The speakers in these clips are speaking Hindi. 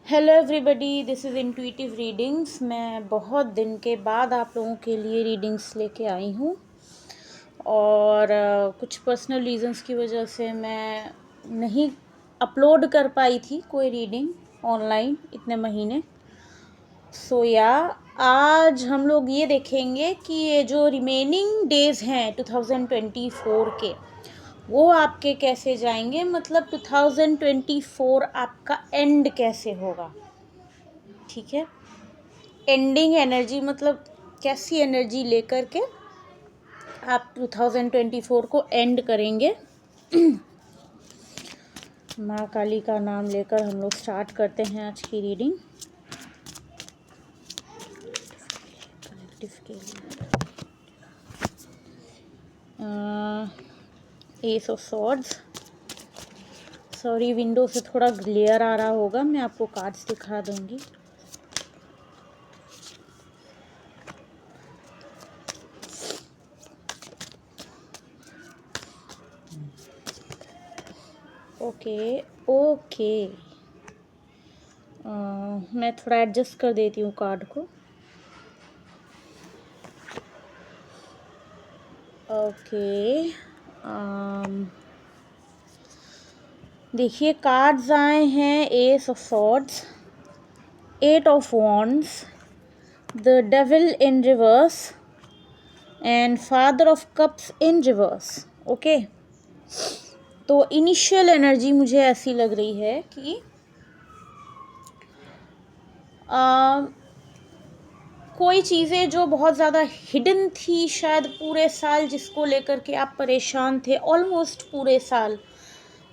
Hello everybody, this is intuitive readings. मैं बहुत दिन के बाद आप लोगों के लिए रीडिंग्स लेके आई हूँ और कुछ पर्सनल रीजंस की वजह से मैं नहीं अपलोड कर पाई थी कोई रीडिंग ऑनलाइन इतने महीने। आज हम लोग ये देखेंगे कि ये जो रिमेनिंग डेज़ हैं 2024 के वो आपके कैसे जाएंगे, मतलब 2024 आपका एंड कैसे होगा। ठीक है, एंडिंग एनर्जी मतलब कैसी एनर्जी लेकर के आप 2024 को एंड करेंगे। माँ काली का नाम लेकर हम लोग स्टार्ट करते हैं आज की रीडिंग। कलेक्टिव के लिए S of swords. Sorry, window से थोड़ा ग्लेयर आ रहा होगा, मैं आपको कार्ड्स दिखा दूंगी। ओके, मैं थोड़ा एडजस्ट कर देती हूँ कार्ड को। ओके, देखिए कार्ड्स आए हैं ace of swords, eight of wands, the devil in reverse and father of cups in reverse. Okay, तो इनिशियल एनर्जी मुझे ऐसी लग रही है कि कोई चीज़ें जो बहुत ज़्यादा हिडन थी शायद पूरे साल, जिसको लेकर के आप परेशान थे ऑलमोस्ट पूरे साल,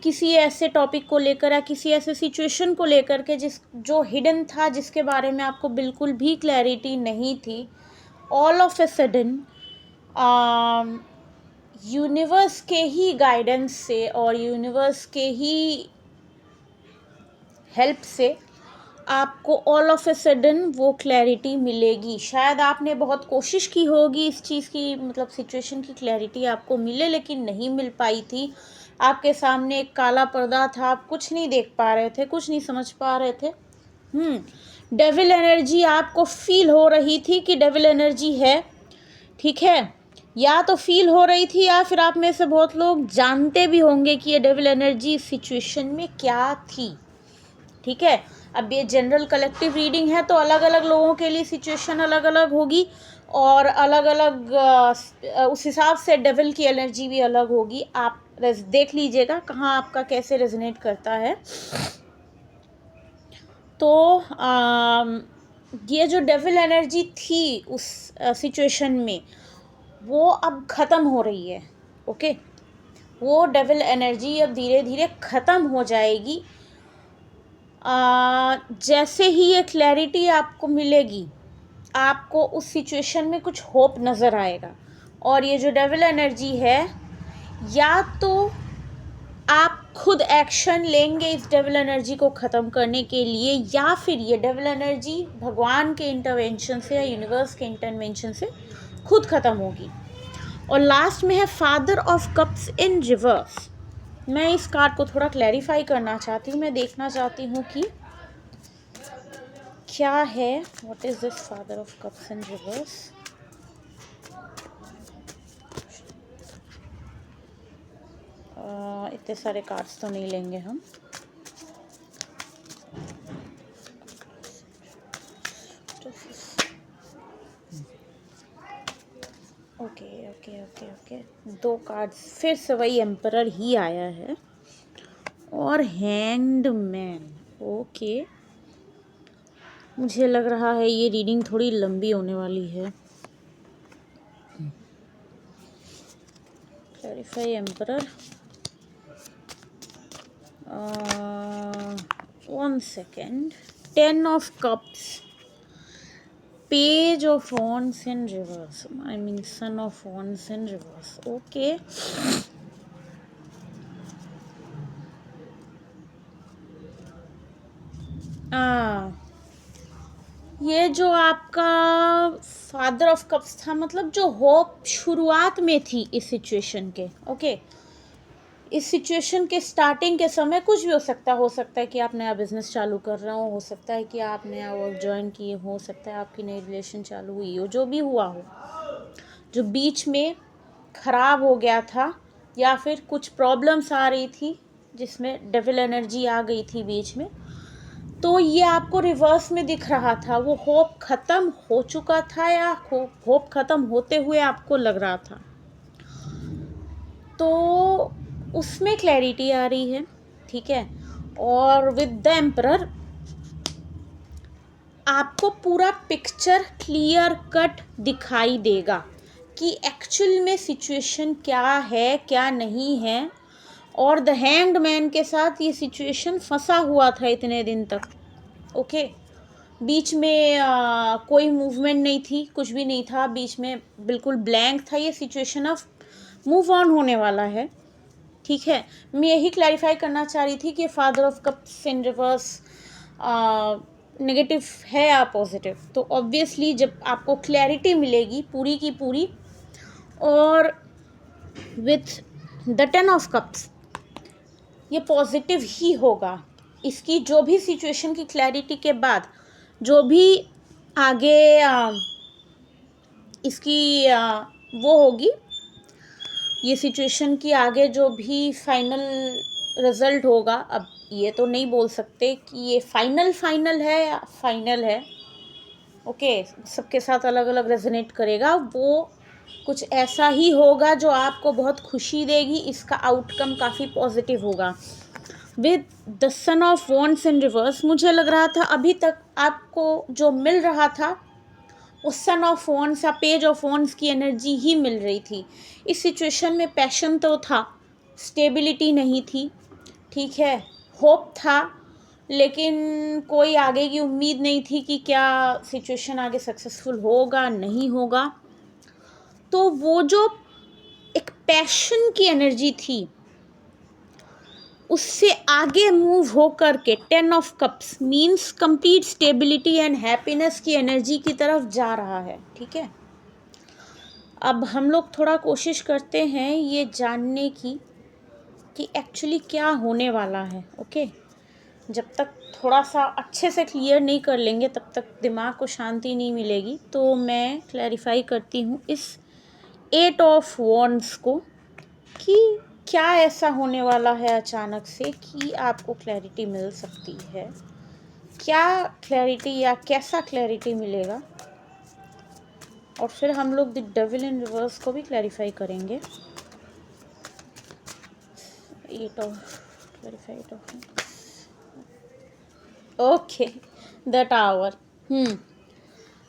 किसी ऐसे टॉपिक को लेकर या किसी ऐसे सिचुएशन को लेकर के जो हिडन था, जिसके बारे में आपको बिल्कुल भी क्लैरिटी नहीं थी, all of a sudden universe के ही गाइडेंस से और यूनिवर्स के ही हेल्प से आपको ऑल ऑफ ए सडन वो क्लैरिटी मिलेगी। शायद आपने बहुत कोशिश की होगी इस चीज़ की, मतलब सिचुएशन की क्लैरिटी आपको मिले, लेकिन नहीं मिल पाई थी। आपके सामने एक काला पर्दा था, आप कुछ नहीं देख पा रहे थे, कुछ नहीं समझ पा रहे थे। डेविल एनर्जी आपको फील हो रही थी कि डेविल एनर्जी है, ठीक है, या तो फील हो रही थी या फिर आप में से बहुत लोग जानते भी होंगे कि ये डेविल एनर्जी इस सिचुएशन में क्या थी। ठीक है, अब ये जनरल कलेक्टिव रीडिंग है तो अलग अलग लोगों के लिए सिचुएशन अलग अलग होगी और अलग अलग उस हिसाब से डेविल की एनर्जी भी अलग होगी। आप देख लीजिएगा कहाँ आपका कैसे रेजोनेट करता है। तो ये जो डेविल एनर्जी थी उस सिचुएशन में वो अब ख़त्म हो रही है। ओके, वो डेविल एनर्जी अब धीरे धीरे ख़त्म हो जाएगी। जैसे ही ये क्लैरिटी आपको मिलेगी, आपको उस सिचुएशन में कुछ होप नज़र आएगा। और ये जो डेविल एनर्जी है, या तो आप खुद एक्शन लेंगे इस डेविल एनर्जी को ख़त्म करने के लिए, या फिर ये डेविल एनर्जी भगवान के इंटरवेंशन से या यूनिवर्स के इंटरवेंशन से खुद ख़त्म होगी। और लास्ट में है father of cups in reverse. मैं इस कार्ड को थोड़ा क्लैरिफाई करना चाहती हूँ, मैं देखना चाहती हूँ कि क्या है, what is this father of cups in reverse. इतने सारे कार्ड्स तो नहीं लेंगे हम। ओके ओके ओके ओके, दो कार्ड्स फिर से वही एम्परर ही आया है और हैंग्ड मैन। ओके, मुझे लग रहा है ये रीडिंग थोड़ी लंबी होने वाली है। Clarify emperor, 1 second, 10 of cups, page of wands in reverse, I mean son of wands in reverse. Okay, ये जो आपका फादर ऑफ कप्स था, मतलब जो होप शुरुआत में थी इस सिचुएशन के, ओके, इस सिचुएशन के स्टार्टिंग के समय कुछ भी हो सकता है कि आप नया बिजनेस चालू कर रहे हो सकता है कि आप नया वर्क ज्वाइन किए, हो सकता है आपकी नई रिलेशन चालू हुई हो, जो भी हुआ हो, जो बीच में ख़राब हो गया था या फिर कुछ प्रॉब्लम्स आ रही थी जिसमें डेविल एनर्जी आ गई थी बीच में, तो ये आपको रिवर्स में दिख रहा था। वो होप ख़त्म हो चुका था या होप ख़त्म होते हुए आपको लग रहा था, तो उसमें क्लैरिटी आ रही है, ठीक है। और विद द एम्परर आपको पूरा पिक्चर क्लियर कट दिखाई देगा कि एक्चुअल में सिचुएशन क्या है क्या नहीं है। और द हैंग्ड मैन के साथ ये सिचुएशन फंसा हुआ था इतने दिन तक, ओके। बीच में कोई मूवमेंट नहीं थी, कुछ भी नहीं था, बीच में बिल्कुल ब्लैंक था ये सिचुएशन। ऑफ मूव ऑन होने वाला है, ठीक है। मैं यही क्लैरिफाई करना चाह रही थी कि father of cups in reverse negative है या पॉजिटिव। तो ऑब्वियसली जब आपको क्लैरिटी मिलेगी पूरी की पूरी, और विथ द 10 ऑफ कप्स ये पॉजिटिव ही होगा। इसकी जो भी सिचुएशन की क्लैरिटी के बाद जो भी आगे इसकी वो होगी, ये सिचुएशन की आगे जो भी फाइनल रिजल्ट होगा, अब ये तो नहीं बोल सकते कि ये फाइनल है या फाइनल है, ओके। सबके साथ अलग अलग रेजोनेट करेगा, वो कुछ ऐसा ही होगा जो आपको बहुत खुशी देगी। इसका आउटकम काफ़ी पॉजिटिव होगा। With the son of wands in reverse मुझे लग रहा था अभी तक आपको जो मिल रहा था उस सन ऑफ वॉन्ड्स या पेज ऑफ वॉन्ड्स की एनर्जी ही मिल रही थी। इस सिचुएशन में पैशन तो था, स्टेबिलिटी नहीं थी, ठीक है। होप था, लेकिन कोई आगे की उम्मीद नहीं थी कि क्या सिचुएशन आगे सक्सेसफुल होगा नहीं होगा। तो वो जो एक पैशन की एनर्जी थी उससे आगे मूव होकर के 10 of cups means complete stability and happiness की एनर्जी की तरफ जा रहा है, ठीक है। अब हम लोग थोड़ा कोशिश करते हैं ये जानने की कि एक्चुअली क्या होने वाला है, ओके। जब तक थोड़ा सा अच्छे से क्लियर नहीं कर लेंगे तब तक दिमाग को शांति नहीं मिलेगी। तो मैं क्लैरिफाई करती हूँ इस 8 ऑफ वॉन्ड्स को कि क्या ऐसा होने वाला है अचानक से कि आपको क्लैरिटी मिल सकती है, क्या क्लैरिटी या कैसा क्लैरिटी मिलेगा। और फिर हम लोग द डेविल इन रिवर्स को भी क्लैरिफाई करेंगे। 8 of clarified of okay the tower.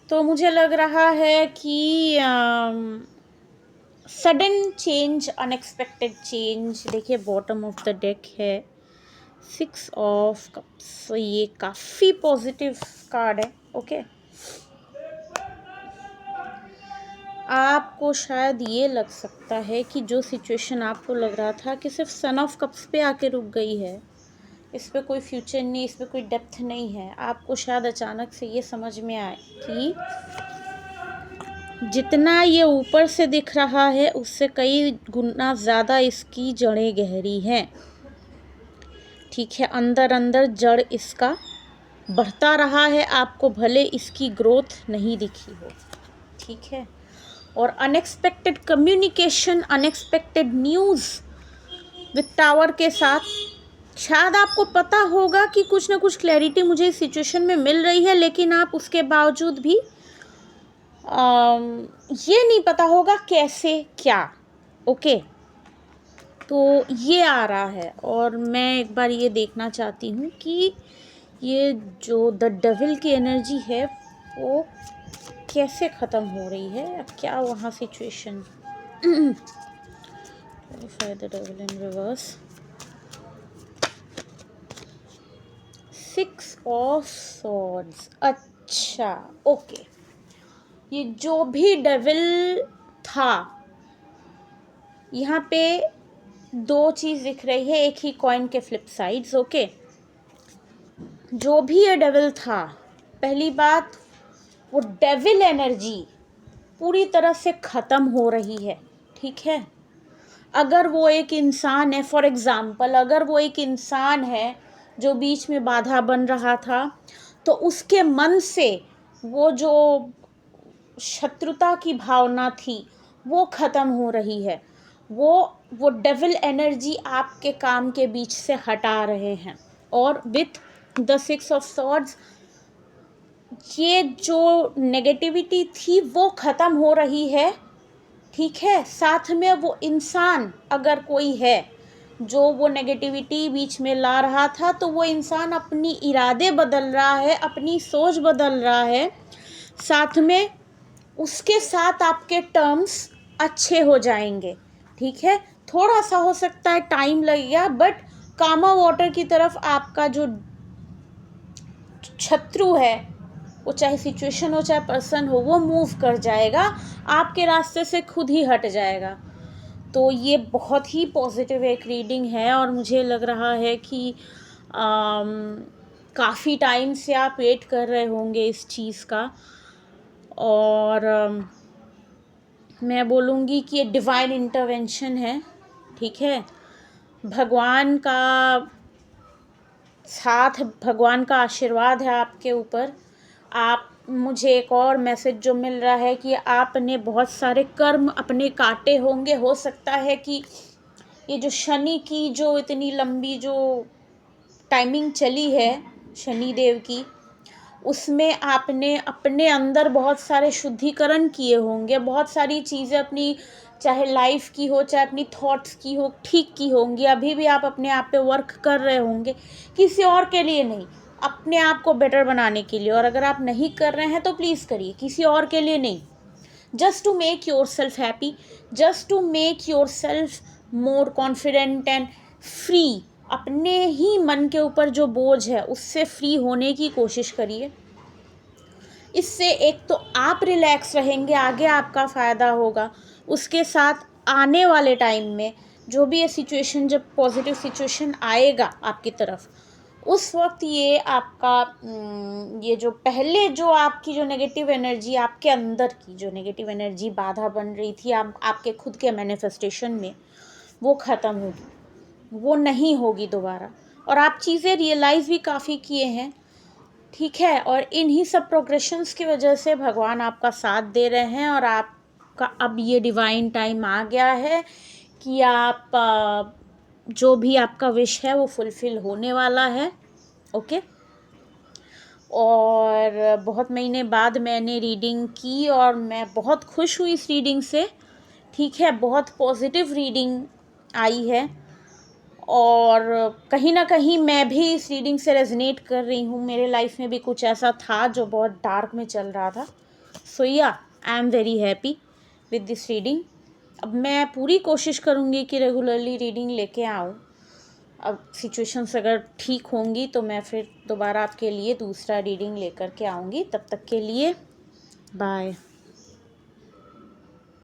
तो मुझे लग रहा है कि सडन चेंज, अनएक्सपेक्टेड चेंज। देखिए बॉटम ऑफ द डेक है 6 ऑफ कप्स, ये काफ़ी पॉजिटिव कार्ड है, ओके। आपको शायद ये लग सकता है कि जो सिचुएशन आपको लग रहा था कि सिर्फ सन ऑफ कप्स पे आके रुक गई है, इस पर कोई फ्यूचर नहीं, इस पर कोई डेप्थ नहीं है, आपको शायद अचानक से ये समझ में आए कि जितना ये ऊपर से दिख रहा है उससे कई गुना ज़्यादा इसकी जड़ें गहरी हैं, ठीक है। अंदर अंदर जड़ इसका बढ़ता रहा है, आपको भले इसकी ग्रोथ नहीं दिखी हो, ठीक है। और unexpected communication, unexpected news with tower के साथ, शायद आपको पता होगा कि कुछ ना कुछ क्लैरिटी मुझे इस सिचुएशन में मिल रही है, लेकिन आप उसके बावजूद भी ये नहीं पता होगा कैसे क्या, ओके। तो ये आ रहा है और मैं एक बार ये देखना चाहती हूँ कि ये जो द डेविल की एनर्जी है वो कैसे ख़त्म हो रही है, क्या वहाँ situation. The devil in reverse 6 of swords, अच्छा, ओके। ये जो भी डेविल था, यहाँ पे दो चीज़ दिख रही है, एक ही कॉइन के फ्लिप साइड्स, ओके। जो भी ये डेविल था, पहली बात वो डेविल एनर्जी पूरी तरह से ख़त्म हो रही है, ठीक है। अगर वो एक इंसान है, फॉर एग्ज़ाम्पल अगर वो एक इंसान है जो बीच में बाधा बन रहा था, तो उसके मन से वो जो शत्रुता की भावना थी वो ख़त्म हो रही है। वो डेविल एनर्जी आपके काम के बीच से हटा रहे हैं। और विथ द 6 ऑफ सॉर्ड्स ये जो नेगेटिविटी थी वो ख़त्म हो रही है, ठीक है। साथ में वो इंसान अगर कोई है जो वो नेगेटिविटी बीच में ला रहा था, तो वो इंसान अपनी इरादे बदल रहा है, अपनी सोच बदल रहा है। साथ में उसके साथ आपके टर्म्स अच्छे हो जाएंगे, ठीक है। थोड़ा सा हो सकता है टाइम लगेगा, बट कामा वाटर की तरफ आपका जो शत्रु है, वो चाहे सिचुएशन हो चाहे पर्सन हो, वो मूव कर जाएगा, आपके रास्ते से खुद ही हट जाएगा। तो ये बहुत ही पॉजिटिव एक रीडिंग है और मुझे लग रहा है कि काफ़ी टाइम से आप वेट कर रहे होंगे इस चीज़ का। और मैं बोलूँगी कि ये डिवाइन इंटरवेंशन है, ठीक है। भगवान का साथ, भगवान का आशीर्वाद है आपके ऊपर। आप, मुझे एक और मैसेज जो मिल रहा है कि आपने बहुत सारे कर्म अपने काटे होंगे। हो सकता है कि ये जो शनि की जो इतनी लंबी जो टाइमिंग चली है शनि देव की, उसमें आपने अपने अंदर बहुत सारे शुद्धिकरण किए होंगे, बहुत सारी चीज़ें अपनी, चाहे लाइफ की हो चाहे अपनी थॉट्स की हो, ठीक की होंगी। अभी भी आप अपने आप पे वर्क कर रहे होंगे, किसी और के लिए नहीं, अपने आप को बेटर बनाने के लिए। और अगर आप नहीं कर रहे हैं तो प्लीज़ करिए, किसी और के लिए नहीं। Just to make yourself happy, just to make yourself more confident and free. अपने ही मन के ऊपर जो बोझ है उससे फ्री होने की कोशिश करिए। इससे एक तो आप रिलैक्स रहेंगे, आगे आपका फ़ायदा होगा। उसके साथ आने वाले टाइम में जो भी ये सिचुएशन, जब पॉजिटिव सिचुएशन आएगा आपकी तरफ, उस वक्त ये आपका ये जो पहले जो आपकी जो नेगेटिव एनर्जी, आपके अंदर की जो नेगेटिव एनर्जी बाधा बन रही थी आपके खुद के मैनिफेस्टेशन में, वो ख़त्म होगी, वो नहीं होगी दोबारा। और आप चीज़ें रियलाइज़ भी काफ़ी किए हैं, ठीक है। और इन्हीं सब प्रोग्रेशंस की वजह से भगवान आपका साथ दे रहे हैं और आपका अब ये डिवाइन टाइम आ गया है कि आप जो भी आपका विश है वो फुलफ़िल होने वाला है, ओके। और बहुत महीने बाद मैंने रीडिंग की और मैं बहुत खुश हुई इस रीडिंग से, ठीक है। बहुत पॉजिटिव रीडिंग आई है और कहीं ना कहीं मैं भी इस रीडिंग से रेजनेट कर रही हूँ। मेरे लाइफ में भी कुछ ऐसा था जो बहुत डार्क में चल रहा था। सो या, I am very happy with this reading. अब मैं पूरी कोशिश करूँगी कि रेगुलरली रीडिंग लेके आऊँ। अब सिचुएशंस अगर ठीक होंगी तो मैं फिर दोबारा आपके लिए दूसरा रीडिंग लेकर के आऊँगी। तब तक के लिए बाय।